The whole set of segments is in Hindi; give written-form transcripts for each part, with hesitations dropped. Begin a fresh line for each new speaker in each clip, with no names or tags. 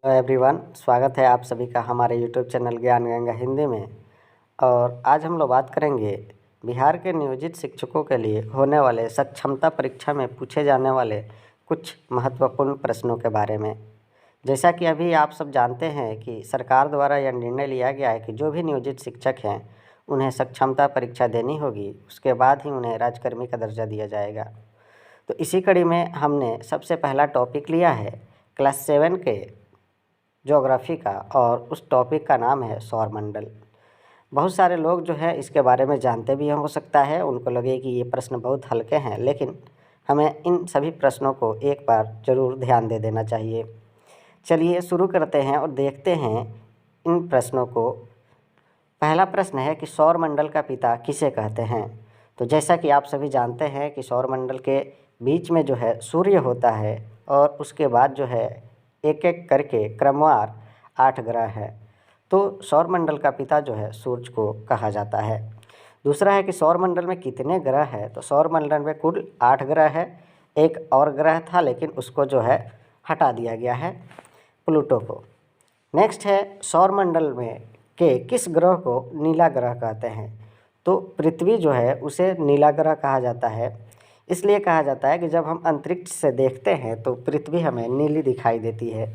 हेलो एवरीवन, स्वागत है आप सभी का हमारे यूट्यूब चैनल ज्ञान गंगा हिंदी में। और आज हम लोग बात करेंगे बिहार के नियोजित शिक्षकों के लिए होने वाले सक्षमता परीक्षा में पूछे जाने वाले कुछ महत्वपूर्ण प्रश्नों के बारे में। जैसा कि अभी आप सब जानते हैं कि सरकार द्वारा यह निर्णय लिया गया है कि जो भी नियोजित शिक्षक हैं उन्हें सक्षमता परीक्षा देनी होगी, उसके बाद ही उन्हें राजकर्मी का दर्जा दिया जाएगा। तो इसी कड़ी में हमने सबसे पहला टॉपिक लिया है क्लास 7 के ज्योग्राफी का, और उस टॉपिक का नाम है सौरमंडल। बहुत सारे लोग जो है इसके बारे में जानते भी हो सकता है, उनको लगे कि ये प्रश्न बहुत हल्के हैं, लेकिन हमें इन सभी प्रश्नों को एक बार ज़रूर ध्यान दे देना चाहिए। चलिए शुरू करते हैं और देखते हैं इन प्रश्नों को। पहला प्रश्न है कि सौरमंडल का पिता किसे कहते हैं। तो जैसा कि आप सभी जानते हैं कि सौरमंडल के बीच में जो है सूर्य होता है, और उसके बाद जो है एक एक करके क्रमवार 8 ग्रह है। तो सौरमंडल का पिता जो है सूर्य को कहा जाता है। दूसरा है कि सौरमंडल में कितने ग्रह हैं। तो सौरमंडल में कुल 8 ग्रह है। एक और ग्रह था लेकिन उसको जो है हटा दिया गया है, प्लूटो को। नेक्स्ट है सौरमंडल में के किस ग्रह को नीला ग्रह कहते हैं। तो पृथ्वी जो है उसे नीला ग्रह कहा जाता है। इसलिए कहा जाता है कि जब हम अंतरिक्ष से देखते हैं तो पृथ्वी हमें नीली दिखाई देती है,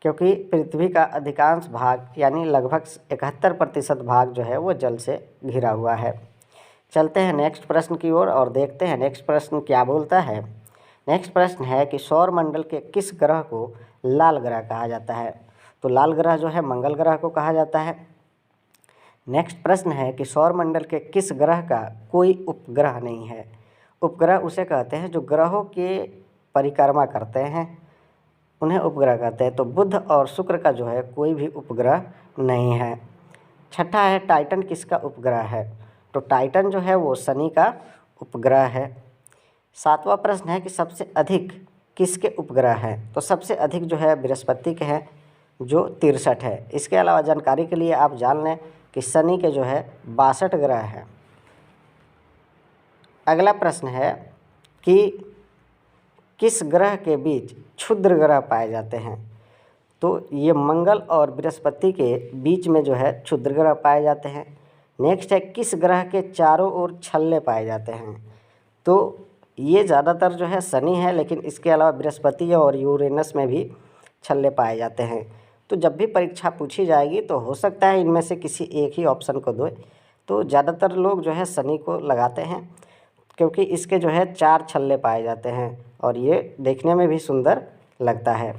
क्योंकि पृथ्वी का अधिकांश भाग यानी लगभग 71% भाग जो है वो जल से घिरा हुआ है। चलते हैं नेक्स्ट प्रश्न की ओर और देखते हैं नेक्स्ट प्रश्न क्या बोलता है। नेक्स्ट प्रश्न है कि सौरमंडल के किस ग्रह को लाल ग्रह कहा जाता है। तो लाल ग्रह जो है मंगल ग्रह को कहा जाता है। नेक्स्ट प्रश्न है कि सौरमंडल के किस ग्रह का कोई उपग्रह नहीं है। उपग्रह उसे कहते हैं जो ग्रहों के परिक्रमा करते हैं, उन्हें उपग्रह कहते हैं। तो बुध और शुक्र का जो है कोई भी उपग्रह नहीं है। छठा है टाइटन किसका उपग्रह है। तो टाइटन जो है वो शनि का उपग्रह है। सातवां प्रश्न है कि सबसे अधिक किसके उपग्रह हैं। तो सबसे अधिक जो है बृहस्पति के हैं जो 63 है। इसके अलावा जानकारी के लिए आप जान लें कि शनि के जो है 62 ग्रह हैं। अगला प्रश्न है कि किस ग्रह के बीच क्षुद्र ग्रह पाए जाते हैं। तो ये मंगल और बृहस्पति के बीच में जो है क्षुद्र ग्रह पाए जाते हैं। नेक्स्ट है किस ग्रह के चारों ओर छल्ले पाए जाते हैं। तो ये ज़्यादातर जो है शनि है, लेकिन इसके अलावा बृहस्पति और यूरेनस में भी छल्ले पाए जाते हैं। तो जब भी परीक्षा पूछी जाएगी तो हो सकता है इनमें से किसी एक ही ऑप्शन को दो। तो ज़्यादातर लोग जो है शनि को लगाते हैं, क्योंकि इसके जो है 4 छल्ले पाए जाते हैं और ये देखने में भी सुंदर लगता है।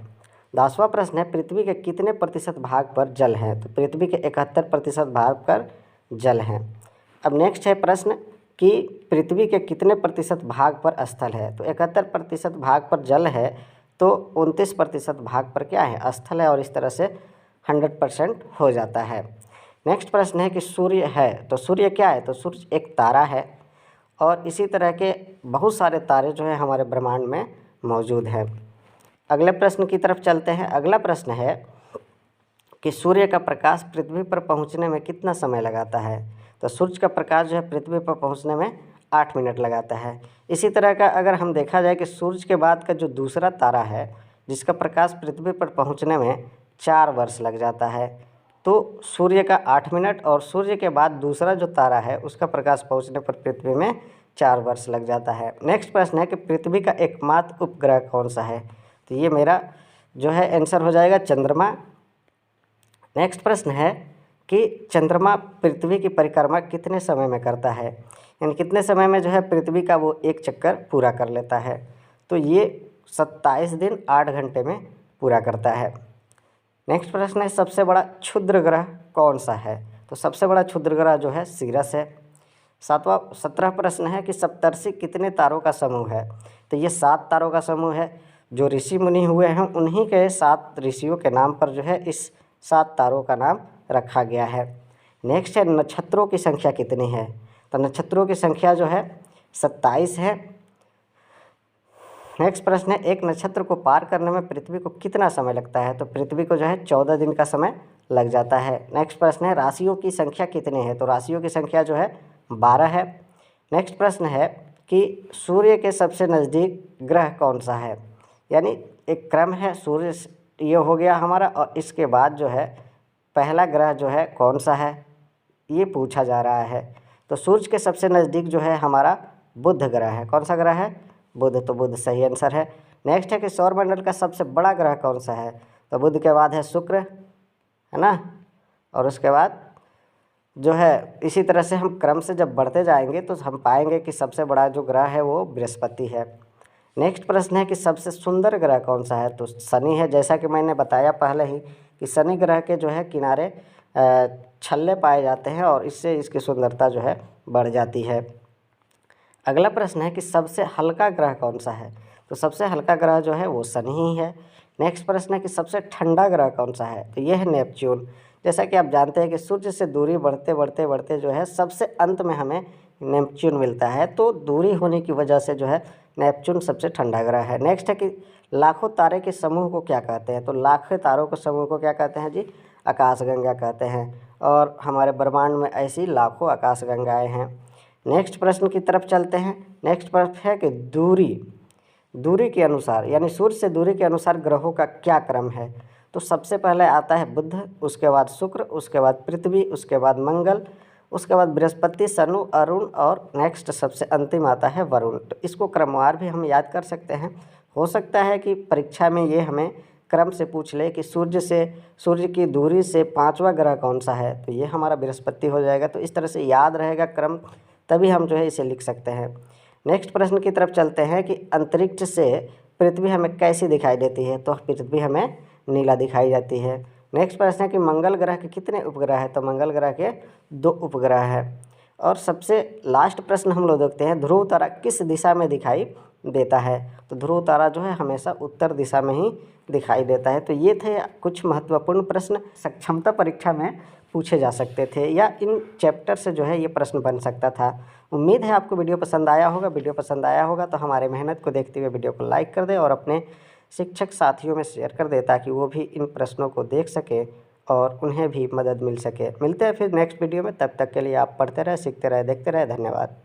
10वां प्रश्न है पृथ्वी के कितने प्रतिशत भाग पर जल है। तो पृथ्वी के 71% भाग पर जल है। अब नेक्स्ट है प्रश्न कि पृथ्वी के कितने प्रतिशत भाग पर स्थल है। तो 71% भाग पर जल है, तो 29% भाग पर क्या है, स्थल है, और इस तरह से 100% हो जाता है। नेक्स्ट प्रश्न है कि सूर्य है। तो सूर्य क्या है। तो सूर्य एक तारा है, और इसी तरह के बहुत सारे तारे जो हैं हमारे ब्रह्मांड में मौजूद हैं। अगले प्रश्न की तरफ चलते हैं। अगला प्रश्न है कि सूर्य का प्रकाश पृथ्वी पर पहुंचने में कितना समय लगाता है। तो सूर्य का प्रकाश जो है पृथ्वी पर पहुंचने में 8 मिनट लगाता है। इसी तरह का अगर हम देखा जाए कि सूर्य के बाद का जो दूसरा तारा है जिसका प्रकाश पृथ्वी पर पहुंचने में 4 वर्ष लग जाता है। तो सूर्य का 8 मिनट और सूर्य के बाद दूसरा जो तारा है उसका प्रकाश पहुंचने पर पृथ्वी में 4 वर्ष लग जाता है। नेक्स्ट प्रश्न है कि पृथ्वी का एकमात्र उपग्रह कौन सा है। तो ये मेरा जो है आंसर हो जाएगा चंद्रमा। नेक्स्ट प्रश्न है कि चंद्रमा पृथ्वी की परिक्रमा कितने समय में करता है, यानी कितने समय में जो है पृथ्वी का वो एक चक्कर पूरा कर लेता है। तो ये 27 दिन 8 घंटे में पूरा करता है। नेक्स्ट प्रश्न है सबसे बड़ा क्षुद्र ग्रह कौन सा है। तो सबसे बड़ा क्षुद्र ग्रह जो है सीरस है। 17वां प्रश्न है कि सप्तर्षि कितने तारों का समूह है। तो ये 7 तारों का समूह है। जो ऋषि मुनि हुए हैं उन्हीं के 7 ऋषियों के नाम पर जो है इस 7 तारों का नाम रखा गया है। नेक्स्ट है नक्षत्रों की संख्या कितनी है। तो नक्षत्रों की संख्या जो है 27 है। नेक्स्ट प्रश्न है एक नक्षत्र को पार करने में पृथ्वी को कितना समय लगता है। तो पृथ्वी को जो है 14 दिन का समय लग जाता है। नेक्स्ट प्रश्न है राशियों की संख्या कितनी है। तो राशियों की संख्या जो है 12 है। नेक्स्ट प्रश्न है कि सूर्य के सबसे नज़दीक ग्रह कौन सा है, यानी एक क्रम है सूर्य ये हो गया हमारा। और इसके बाद जो है पहला ग्रह जो है कौन सा है ये पूछा जा रहा है। तो सूर्य के सबसे नज़दीक जो है हमारा बुध ग्रह है। कौन सा ग्रह है? बुध। तो बुध सही आंसर है। नेक्स्ट है कि सौरमंडल का सबसे बड़ा ग्रह कौन सा है? तो बुध के बाद है शुक्र, है ना। और उसके बाद जो है इसी तरह से हम क्रम से जब बढ़ते जाएंगे तो हम पाएंगे कि सबसे बड़ा जो ग्रह है वो बृहस्पति है। नेक्स्ट प्रश्न है कि सबसे सुंदर ग्रह कौन सा है? तो शनि है। जैसा कि मैंने बताया पहले ही कि शनि ग्रह के जो है किनारे छल्ले पाए जाते हैं और इससे इसकी सुंदरता जो है बढ़ जाती है। अगला प्रश्न है कि सबसे हल्का ग्रह कौन सा है? तो सबसे हल्का ग्रह जो है वो शनि ही है। नेक्स्ट प्रश्न है कि सबसे ठंडा ग्रह कौन सा है? तो यह है नेपच्यून। जैसा कि आप जानते हैं कि सूर्य से दूरी बढ़ते बढ़ते बढ़ते जो है सबसे अंत में हमें नेपच्यून मिलता है। तो दूरी होने की वजह से जो है नेपच्यून सबसे ठंडा ग्रह है। नेक्स्ट है कि लाखों तारे के समूह को क्या कहते हैं? तो लाखों तारों के समूह को क्या कहते हैं जी? आकाशगंगा कहते हैं। और हमारे ब्रह्मांड में ऐसी लाखों आकाशगंगाएँ हैं। नेक्स्ट प्रश्न की तरफ चलते हैं। नेक्स्ट प्रश्न है कि दूरी के अनुसार यानी सूर्य से दूरी के अनुसार ग्रहों का क्या क्रम है? तो सबसे पहले आता है बुध, उसके बाद शुक्र, उसके बाद पृथ्वी, उसके बाद मंगल, उसके बाद बृहस्पति, शनि, अरुण और नेक्स्ट सबसे अंतिम आता है वरुण। तो इसको क्रमवार भी हम याद कर सकते हैं। हो सकता है कि परीक्षा में ये हमें क्रम से पूछ ले कि सूर्य की दूरी से पांचवा ग्रह कौन सा है? तो ये हमारा बृहस्पति हो जाएगा। तो इस तरह से याद रहेगा क्रम, तभी हम जो है इसे लिख सकते हैं। नेक्स्ट प्रश्न की तरफ चलते हैं कि अंतरिक्ष से पृथ्वी हमें कैसी दिखाई देती है? तो पृथ्वी हमें नीला दिखाई जाती है। नेक्स्ट प्रश्न है कि मंगल ग्रह के कितने उपग्रह हैं? तो मंगल ग्रह के 2 उपग्रह हैं। और सबसे लास्ट प्रश्न हम लोग देखते हैं, ध्रुव तारा किस दिशा में दिखाई देता है? तो ध्रुव तारा जो है हमेशा उत्तर दिशा में ही दिखाई देता है। तो ये थे कुछ महत्वपूर्ण प्रश्न सक्षमता परीक्षा में पूछे जा सकते थे या इन चैप्टर से जो है ये प्रश्न बन सकता था। उम्मीद है आपको वीडियो पसंद आया होगा। वीडियो पसंद आया होगा तो हमारे मेहनत को देखते हुए वीडियो को लाइक कर दें और अपने शिक्षक साथियों में शेयर कर दें ताकि वो भी इन प्रश्नों को देख सके और उन्हें भी मदद मिल सके। मिलते हैं फिर नेक्स्ट वीडियो में। तब तक के लिए आप पढ़ते रहे, सीखते रहे, देखते रहे। धन्यवाद।